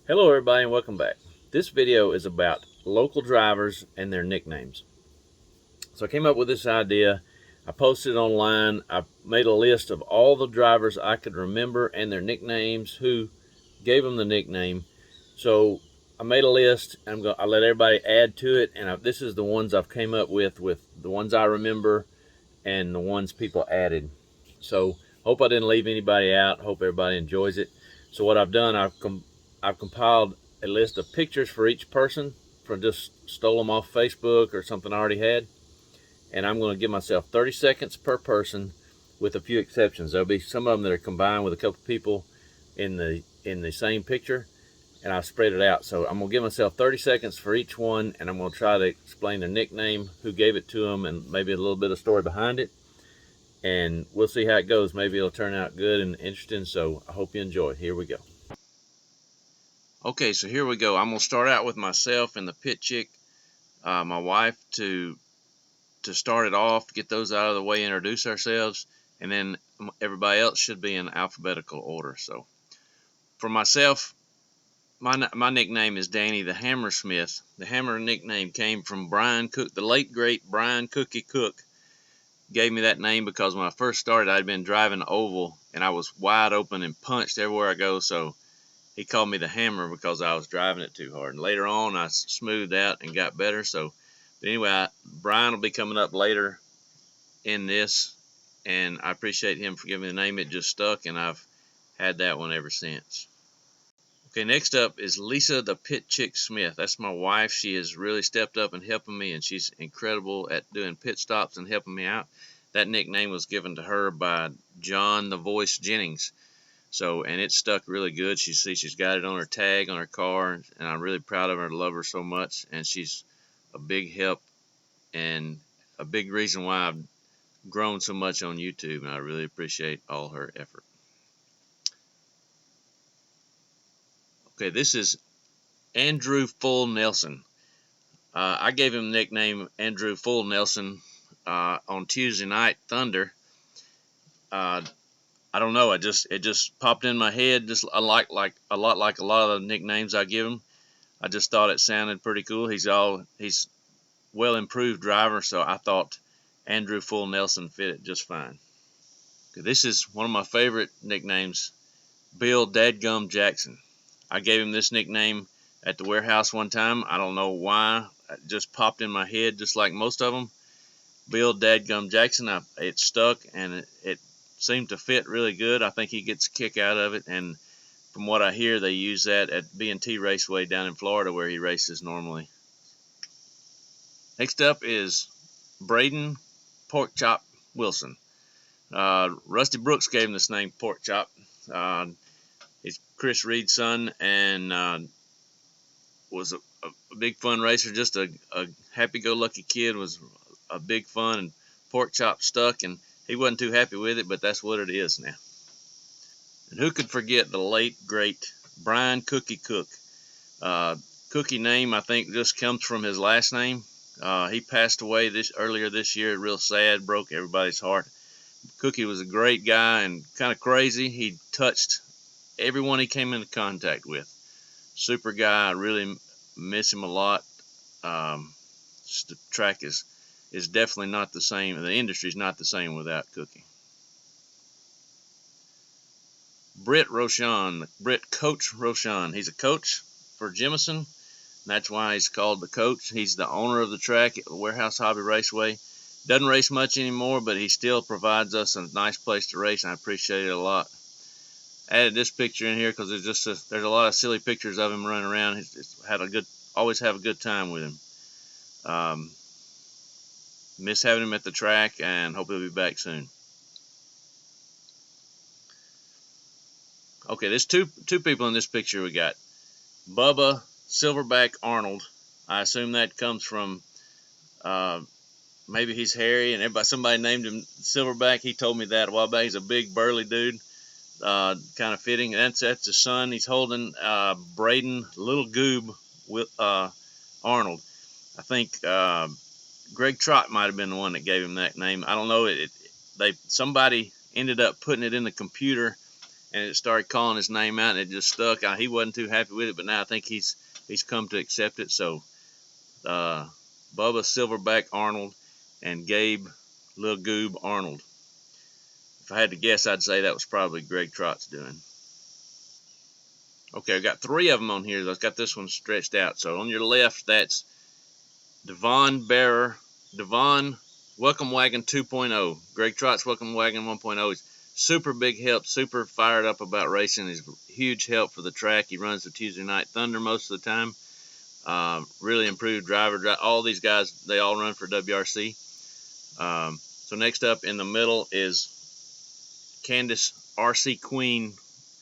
Hello everybody and welcome back. This video is about local drivers and their nicknames. So I came up with this idea. I posted it online. I made a list of all the drivers I could remember and their nicknames, who gave them the nickname. So I made a list and I let everybody add to it, and this is the ones I've came up with the ones I remember and the ones people added. So hope I didn't leave anybody out. Hope everybody enjoys it. So what I've done, I've compiled a list of pictures for each person, from just stole them off Facebook or something I already had, and I'm going to give myself 30 seconds per person, with a few exceptions. There'll be some of them that are combined with a couple people in the same picture, and I've spread it out. So I'm going to give myself 30 seconds for each one, and I'm going to try to explain their nickname, who gave it to them, and maybe a little bit of story behind it. And we'll see how it goes. Maybe it'll turn out good and interesting. So I hope you enjoy. Here we go. Okay, so here we go. I'm gonna start out with myself and the pit chick, my wife, to start it off, get those out of the way, introduce ourselves, and then everybody else should be in alphabetical order. So for myself, my nickname is Danny the Hammersmith. The Hammer nickname came from Brian Cook, the late great Brian Cookie Cook. Gave me that name because when I first started, I'd been driving oval and I was wide open and punched everywhere I go. So he called me the Hammer because I was driving it too hard. And later on, I smoothed out and got better. So, but anyway, Brian will be coming up later in this, and I appreciate him for giving me the name. It just stuck, and I've had that one ever since. Okay, next up is Lisa the Pit Chick Smith. That's my wife. She has really stepped up and helping me, and she's incredible at doing pit stops and helping me out. That nickname was given to her by John the Voice Jennings. So, and it stuck really good. She's got it on her tag on her car, and I'm really proud of her. I love her so much, and she's a big help and a big reason why I've grown so much on YouTube, and I really appreciate all her effort. Okay, this is Andrew Full Nelson. I gave him the nickname Andrew Full Nelson on Tuesday Night Thunder. I don't know. It just popped in my head. Just a lot like a lot of the nicknames I give him. I just thought it sounded pretty cool. He's well improved driver, so I thought Andrew Full Nelson fit it just fine. Okay, this is one of my favorite nicknames, Bill Dadgum Jackson. I gave him this nickname at the warehouse one time. I don't know why. It just popped in my head, just like most of them. Bill Dadgum Jackson. It stuck, and it seemed to fit really good. I think he gets a kick out of it, and from what I hear, they use that at B&T Raceway down in Florida, where he races normally. Next up is Braden Porkchop Wilson. Rusty Brooks gave him this name, Porkchop. He's Chris Reed's son, and was a big fun racer, just a happy-go-lucky kid. Was a big fun, and Porkchop stuck, and he wasn't too happy with it, but that's what it is now. And who could forget the late, great Brian Cookie Cook? Cookie name, I think, just comes from his last name. He passed away earlier this year. Real sad, broke everybody's heart. Cookie was a great guy and kind of crazy. He touched everyone he came into contact with. Super guy. I really miss him a lot. The track is definitely not the same. The industry's not the same without Cookie. Coach Roshan. He's a coach for Jemison. That's why he's called the coach. He's the owner of the track at the Warehouse Hobby Raceway. Doesn't race much anymore, but he still provides us a nice place to race, and I appreciate it a lot. Added this picture in here because there's a lot of silly pictures of him running around. He's always have a good time with him. Miss having him at the track, and hope he'll be back soon. Okay, there's two people in this picture we got. Bubba Silverback Arnold. I assume that comes from maybe he's hairy and somebody named him Silverback. He told me that a while back. He's a big burly dude, kind of fitting. That's his son. He's holding Braden Little Goob with Arnold. I think Greg Trott might have been the one that gave him that name. I don't know. Somebody ended up putting it in the computer and it started calling his name out, and it just stuck. He wasn't too happy with it, but now I think he's come to accept it. So Bubba Silverback Arnold and Gabe Lil Goob Arnold. If I had to guess, I'd say that was probably Greg Trotz doing. Okay, I've got 3 of them on here. I've got this one stretched out. So on your left, that's Devon Welcome Wagon 2.0. Greg Trotz Welcome Wagon 1.0 is super big help, super fired up about racing. He's huge help for the track. He runs the Tuesday Night Thunder most of the time. Really improved driver. All these guys, they all run for WRC. So next up in the middle is Candace RC Queen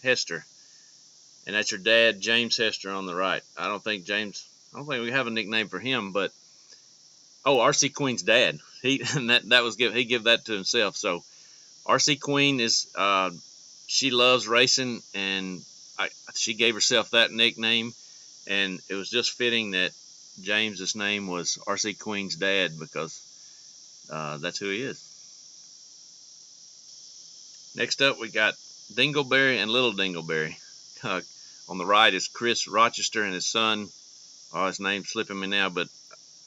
Hester. And that's your dad, James Hester, on the right. I don't think we have a nickname for him, but RC Queen's dad. He gave that to himself. So RC Queen is she loves racing, and she gave herself that nickname, and it was just fitting that James's name was RC Queen's dad, because that's who he is. Next up, we got Dingleberry and Little Dingleberry. On the right is Chris Rochester and his son. His name's slipping me now, but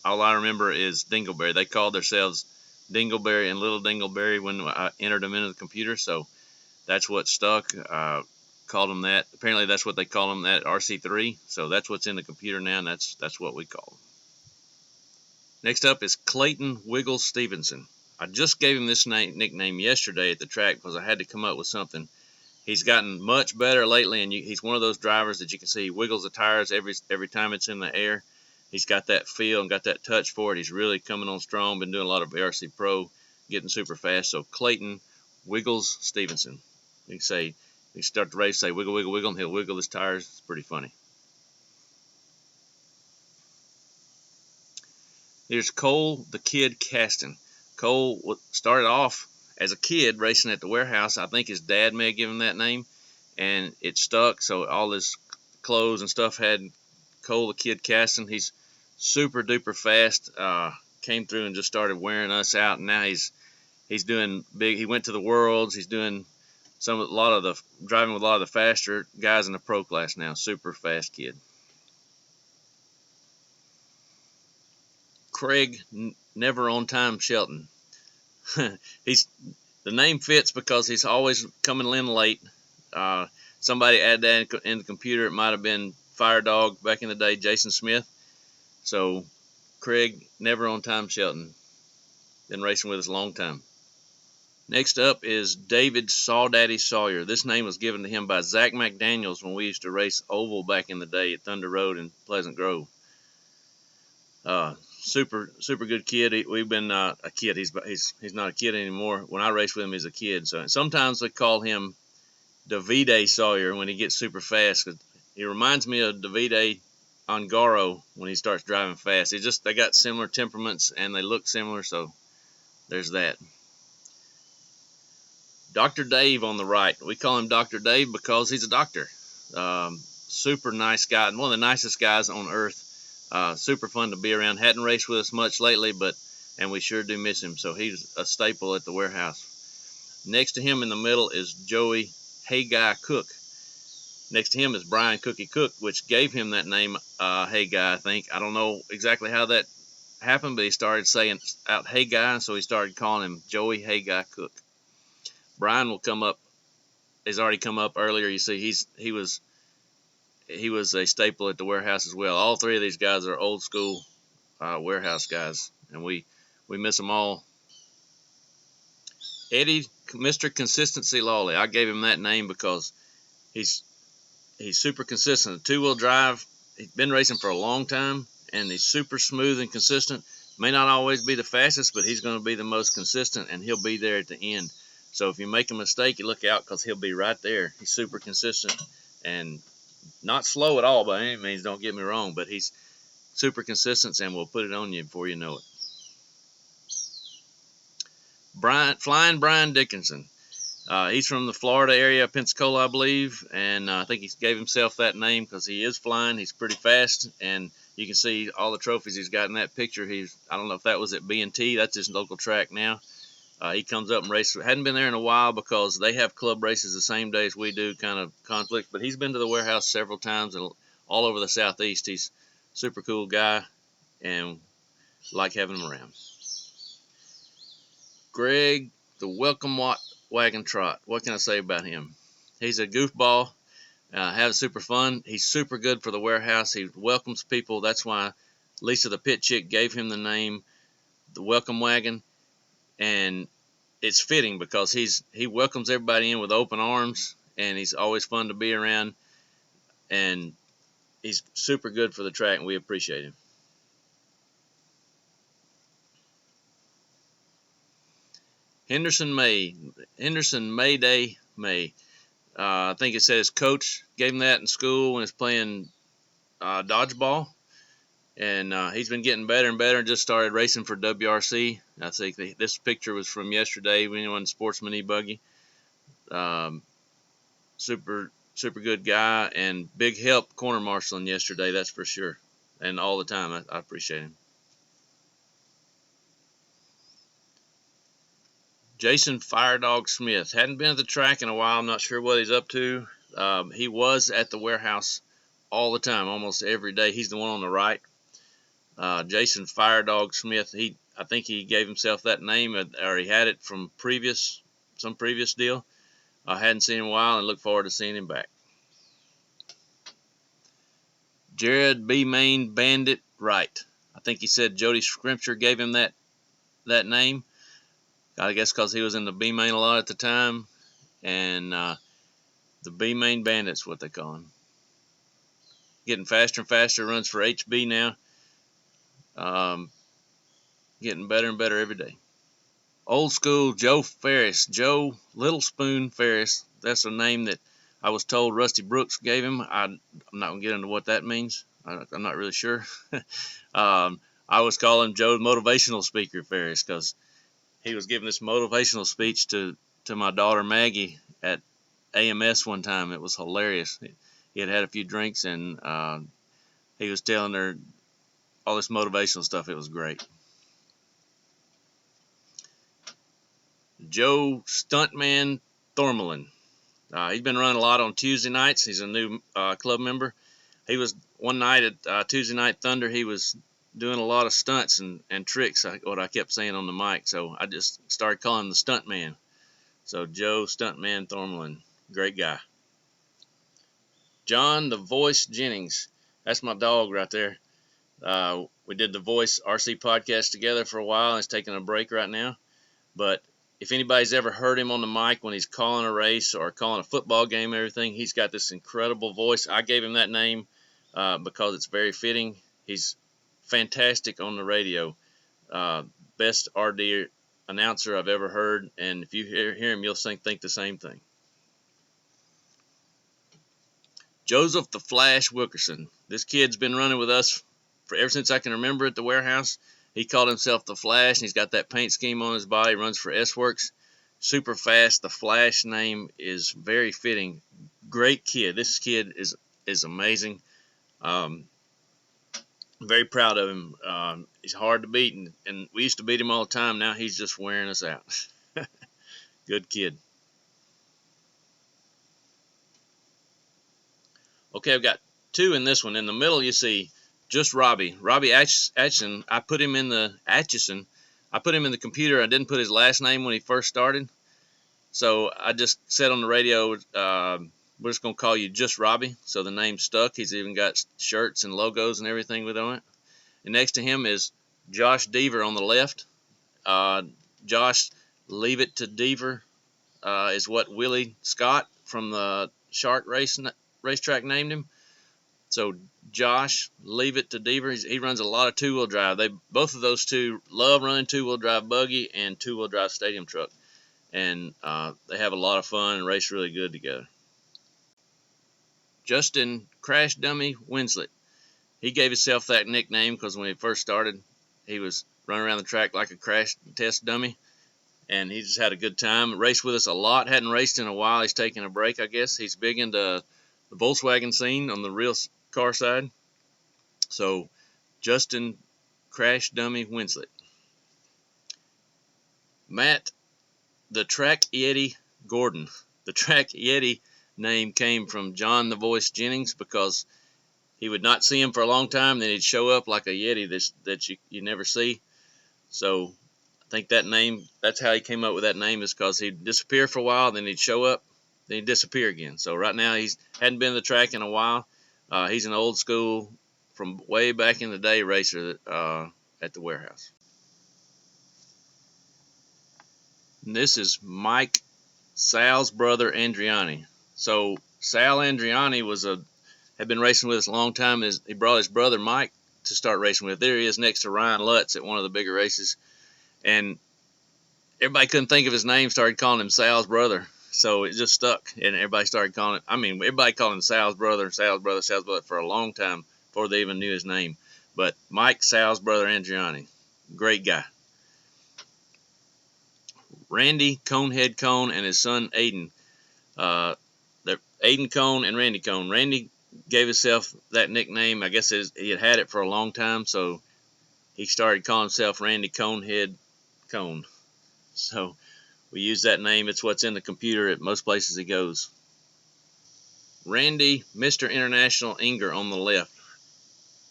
all I remember is Dingleberry. They called themselves Dingleberry and Little Dingleberry when I entered them into the computer, so that's what stuck. Called them that. Apparently that's what they call them at RC3, so that's what's in the computer now, and that's what we call them. Next up is Clayton Wiggles Stevenson. I just gave him this nickname yesterday at the track because I had to come up with something. He's gotten much better lately, and he's one of those drivers that you can see he wiggles the tires every time it's in the air. He's got that feel and got that touch for it. He's really coming on strong, been doing a lot of RC Pro, getting super fast. So Clayton Wiggles Stevenson. You start the race, say wiggle, wiggle, wiggle, and he'll wiggle his tires. It's pretty funny. Here's Cole the Kid Caston. Cole started off as a kid racing at the warehouse. I think his dad may have given him that name, and it stuck. So all his clothes and stuff had Cole the Kid Caston. He's super duper fast. Came through and just started wearing us out, and now he's doing big. He went to the Worlds. He's doing driving with a lot of the faster guys in the pro class now. Super fast kid. Craig Never On Time Shelton. The name fits because he's always coming in late. Somebody added that in the computer. It might have been Fire Dog back in the day, Jason Smith. So Craig Never On Time Shelton. Been racing with us a long time. Next up is David Sawdaddy Sawyer. This name was given to him by Zach McDaniels when we used to race oval back in the day at Thunder Road in Pleasant Grove. Super good kid. We've been a kid. He's not a kid anymore. When I race with him, he's a kid. So sometimes they call him Davide Sawyer when he gets super fast. Cause he reminds me of Davide Ongaro when he starts driving fast. They got similar temperaments and they look similar. So there's that. Dr. Dave on the right. We call him Dr. Dave because he's a doctor. Super nice guy. One of the nicest guys on earth. Super fun to be around. Hadn't raced with us much lately, and we sure do miss him. So he's a staple at the warehouse. Next to him in the middle is Joey Hey Guy Cook. Next to him is Brian Cookie Cook, which gave him that name, Hey Guy, I think. I don't know exactly how that happened, but he started saying out Hey Guy, so he started calling him Joey Hey Guy Cook. Brian will come up. He's already come up earlier. You see, he was a staple at the warehouse as well. All 3 of these guys are old school warehouse guys, and we miss them all. Eddie, Mr. Consistency Lawley. I gave him that name because he's super consistent. 2-wheel drive. He's been racing for a long time, and he's super smooth and consistent. May not always be the fastest, but he's going to be the most consistent, and he'll be there at the end. So if you make a mistake, you look out because he'll be right there. He's super consistent and not slow at all by any means, don't get me wrong, but he's super consistent and will put it on you before you know it. Flying Brian Dickinson. He's from the Florida area, Pensacola, I believe, and I think he gave himself that name because he is flying. He's pretty fast, and you can see all the trophies he's got in that picture. I don't know if that was at B&T. That's his local track now. He comes up and races. Hadn't been there in a while because they have club races the same day as we do, kind of conflict. But he's been to the warehouse several times and all over the Southeast. He's a super cool guy and like having him around. Greg, the Welcome Wagon Trot. What can I say about him? He's a goofball. Having super fun. He's super good for the warehouse. He welcomes people. That's why Lisa the pit chick gave him the name, the Welcome Wagon. And it's fitting because he welcomes everybody in with open arms, and he's always fun to be around, and he's super good for the track, and we appreciate him. Henderson May, Henderson Mayday May. I think it said his coach gave him that in school when he was playing dodgeball, and he's been getting better and better and just started racing for WRC. I think this picture was from yesterday when he won Sportsman E-Buggy. Super good guy and big help corner marshaling yesterday, that's for sure, and all the time. I appreciate him. Jason Firedog Smith hadn't been at the track in a while. I'm not sure what he's up to. He was at the warehouse all the time, almost every day. He's the one on the right. Jason Firedog Smith. I think he gave himself that name, or he had it from some previous deal. I hadn't seen him in a while and look forward to seeing him back. Jared B. Main Bandit Wright. I think he said Jody Scrimpture gave him that name. I guess because he was in the B Main a lot at the time. And the B Main Bandit's what they call him. Getting faster and faster, runs for HB now. Getting better and better every day. Old school Joe Ferris. Joe Little Spoon Ferris. That's a name that I was told Rusty Brooks gave him. I'm not going to get into what that means. I'm not really sure. I always call him Joe Motivational Speaker Ferris because he was giving this motivational speech to my daughter Maggie at AMS one time. It was hilarious. He had a few drinks and he was telling her all this motivational stuff. It was great. Joe Stuntman Thormelin. He's been running a lot on Tuesday nights. He's a new club member. He was one night at Tuesday Night Thunder. He was doing a lot of stunts and tricks, what I kept saying on the mic. So I just started calling him the Stuntman. So Joe Stuntman Thormelin, great guy. John the Voice Jennings. That's my dog right there. We did the Voice RC podcast together for a while. He's taking a break right now. But if anybody's ever heard him on the mic when he's calling a race or calling a football game, everything, he's got this incredible voice. I gave him that name because it's very fitting. He's fantastic on the radio. Best RD announcer I've ever heard. And if you hear him, you'll think the same thing. Joseph the Flash Wilkerson. This kid's been running with us ever since I can remember at the warehouse. He called himself the Flash, and he's got that paint scheme on his body. He runs for S-Works. Super fast. The Flash name is very fitting. Great kid. This kid is amazing. Very proud of him. He's hard to beat, and we used to beat him all the time. Now he's just wearing us out. Good kid. Okay, I've got two in this one. In the middle, you see just Robby Action. I put him in the computer. I didn't put his last name when he first started. So I just said on the radio, we're just going to call you just Robby. So the name stuck. He's even got shirts and logos and everything with on it. And next to him is Josh Deaver on the left. Josh, leave it to Deaver, is what Willie Scott from the Shark racetrack named him. So Josh, leave it to Deaver. He runs a lot of two-wheel drive. Both of those two love running two-wheel drive buggy and two-wheel drive stadium truck, and they have a lot of fun and race really good together. Justin Crash Dummy Winslet. He gave himself that nickname because when he first started, he was running around the track like a crash test dummy, and he just had a good time. Raced with us a lot. Hadn't raced in a while. He's taking a break, I guess. He's big into the Volkswagen scene on the real car side. So Justin Crash Dummy Winslet. Matt the Track Yeti Gordon. The Track Yeti name came from John the Voice Jennings, because he would not see him for a long time, then he'd show up like a Yeti that you never see. So I think that name, that's how he came up with that name, is because he'd disappear for a while, then he'd show up, then he'd disappear again. So right now he hadn't been to the track in a while. He's an old school, from way back in the day, racer at the warehouse. And this is Mike, Sal's brother, Andriani. So Sal Andriani had been racing with us a long time. He brought his brother Mike to start racing with. There he is next to Ryan Lutz at one of the bigger races. And everybody couldn't think of his name, started calling him Sal's brother. So it just stuck, and everybody started calling it. Everybody called him Sal's brother for a long time before they even knew his name. But Mike, Sal's brother, Andriani, great guy. Randy Headcone and his son Aiden. They're Aiden Cone and Randy Cone. Randy gave himself that nickname. I guess he had it for a long time, so he started calling himself Randy Conehead Cone. So we use that name. It's what's in the computer at most places he goes. Randy, Mr. International Inger on the left.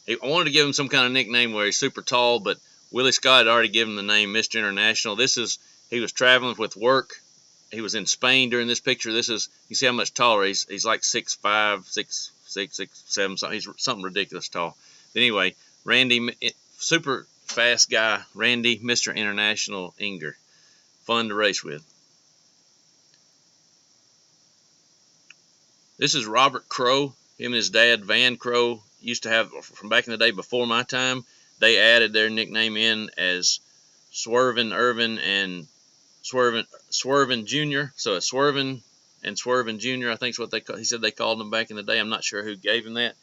I wanted to give him some kind of nickname where he's super tall, but Willie Scott had already given him the name Mr. International. He was traveling with work. He was in Spain during this picture. You see how much taller he is. He's like 6'5", 6'6", 6'7", something. He's something ridiculous tall. But anyway, Randy, super fast guy. Randy, Mr. International Inger. Fun to race with. This is Robert Crow. Him and his dad, Van Crow, used to have, from back in the day before my time, they added their nickname in as Swervin' Irvin and Swervin' Jr. So it's Swervin' and Swervin' Jr. I think is what he said they called him back in the day. I'm not sure who gave him that,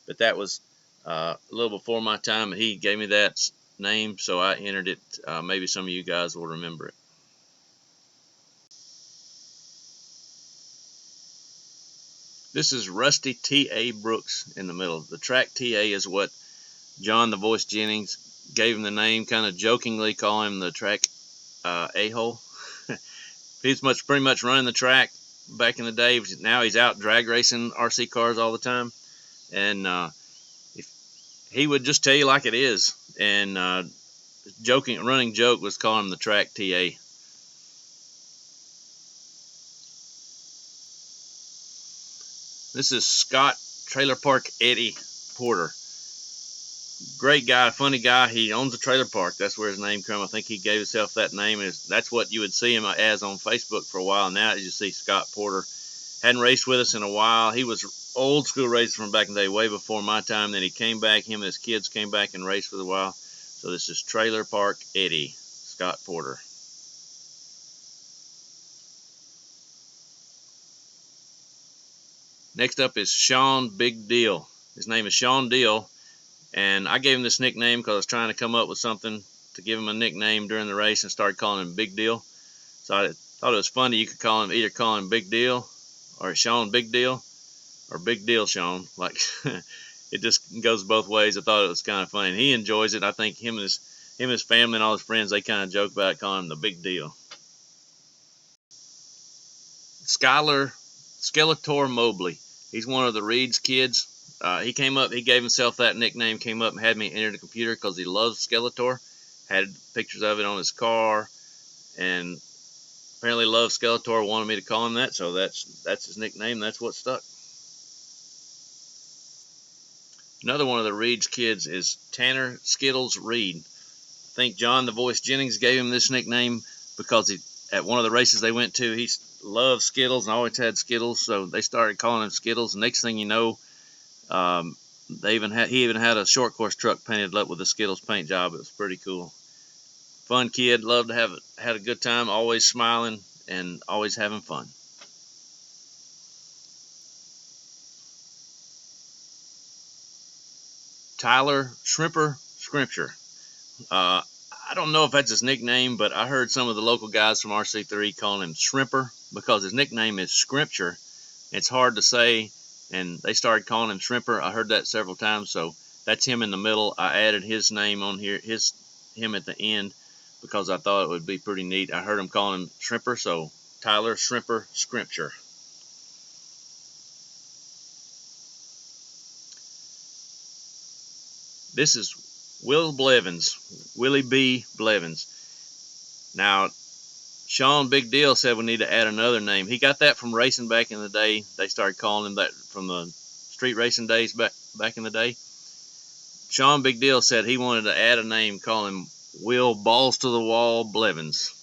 but that was a little before my time. He gave me that name, so I entered it. Maybe some of you guys will remember it. This is Rusty T.A. Brooks in the middle. The Track T.A. is what John the Voice Jennings gave him the name, kind of jokingly call him the Track a-hole. He's pretty much running the track back in the day. Now he's out drag racing RC cars all the time. And he would just tell you like it is. And running joke was calling him the Track TA. This is Scott Trailer Park Eddie Porter. Great guy, funny guy. He owns a trailer park. That's where his name comes. I think he gave himself that name. That's what you would see him as on Facebook for a while. Now you see Scott Porter. Hadn't raced with us in a while. He was old school racer from back in the day, way before my time. Then he came back. Him and his kids came back and raced for a while. So this is Trailer Park Eddie, Scott Porter. Next up is Shawn Big Deal. His name is Shawn Diehl, and I gave him this nickname because I was trying to come up with something to give him a nickname during the race and started calling him Big Deal. So I thought it was funny. You could either call him Big Deal or Shawn Big Deal or Big Deal Shawn. Like it just goes both ways. I thought it was kind of funny. And he enjoys it. I think him and his family and all his friends, they kind of joke about calling him the Big Deal. Skylar Skeletor Mobley. He's one of the Reed's kids. He gave himself that nickname, came up and had me enter the computer because he loves Skeletor. Had pictures of it on his car, and apparently loves Skeletor, wanted me to call him that, so that's his nickname. That's what stuck. Another one of the Reed's kids is Tanner Skittles Reed. I think John the Voice Jennings gave him this nickname because at one of the races they went to, he loved Skittles and always had Skittles, so they started calling him Skittles. The next thing you know, he even had a short course truck painted up with a Skittles paint job. It was pretty cool. Fun kid, loved to had a good time, always smiling and always having fun. Tyler Shrimper Scripture. I don't know if that's his nickname, but I heard some of the local guys from RC3 calling him Shrimper because his nickname is Scripture. It's hard to say, and they started calling him Shrimper. I heard that several times, so that's him in the middle. I added his name on here, him at the end. because I thought it would be pretty neat. I heard him calling him Shrimper, so Tyler Shrimper Scrimpture. This is Will Blevins, Willie B. Blevins. Now, Shawn Big Deal said we need to add another name. He got that from racing back in the day. They started calling him that from the street racing days back in the day. Shawn Big Deal said he wanted to add a name, call him Will Balls to the Wall Blevins.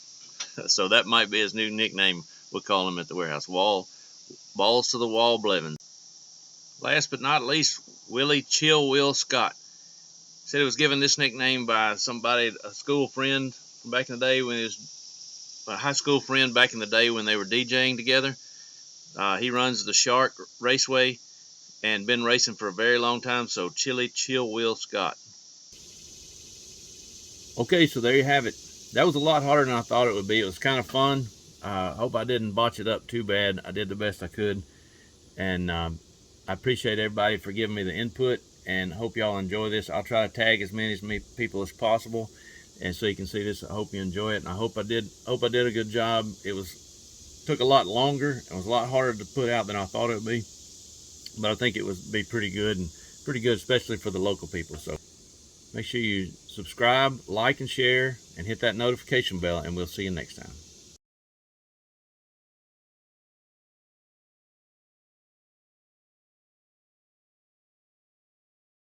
So that might be his new nickname. We'll call him at the warehouse. Balls to the Wall Blevins. Last but not least, Willie Chill Will Scott. Said he was given this nickname by somebody, a school friend from back in the day when he was a high school friend back in the day when they were DJing together. He runs the Shark Raceway and been racing for a very long time, so Chili Chill Will Scott. Okay, so there you have it. That was a lot harder than I thought it would be. It was kind of fun. I hope I didn't botch it up too bad. I did the best I could, and I appreciate everybody for giving me the input, and hope y'all enjoy this. I'll try to tag as many people as possible, and so you can see this. I hope you enjoy it, and I hope I did a good job. It took a lot longer. It was a lot harder to put out than I thought it would be, but I think it would be pretty good, especially for the local people. So make sure you subscribe, like, and share, and hit that notification bell, and we'll see you next time.